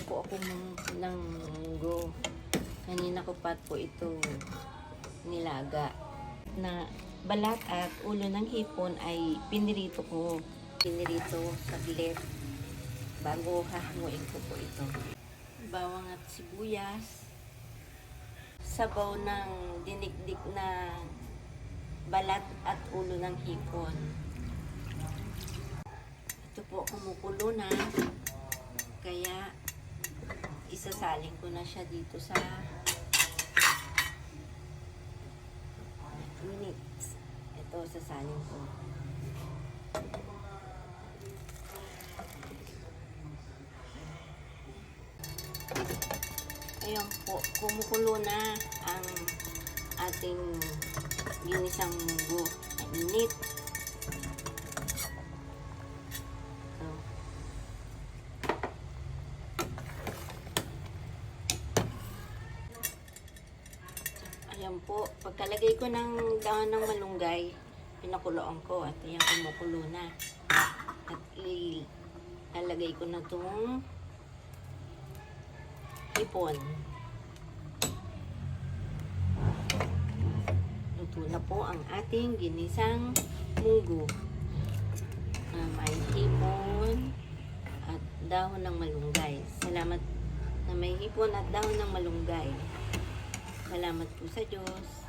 Po ako ng munggo. Kanina ko pa po ito nilaga. Na balat at ulo ng hipon ay pinirito ko. Pinirito saglit bago hahanguin ko po ito. Bawang at sibuyas. Sabaw ng dinikdik na balat at ulo ng hipon. Ito po kumukulo na. Kaya isasaling ko na siya dito sa minutes. Ito, sasaling ko. Ayan po, kumukulo na ang ating ginisang munggo. Mainit. Ayan po, pagkalagay ko ng dahon ng malunggay, pinakuloan ko at ayan kumukulo na. At ilalagay ko na itong hipon. Luto na po ang ating ginisang munggo. May hipon at dahon ng malunggay. Salamat na may hipon at dahon ng malunggay. Salamat po sa Diyos.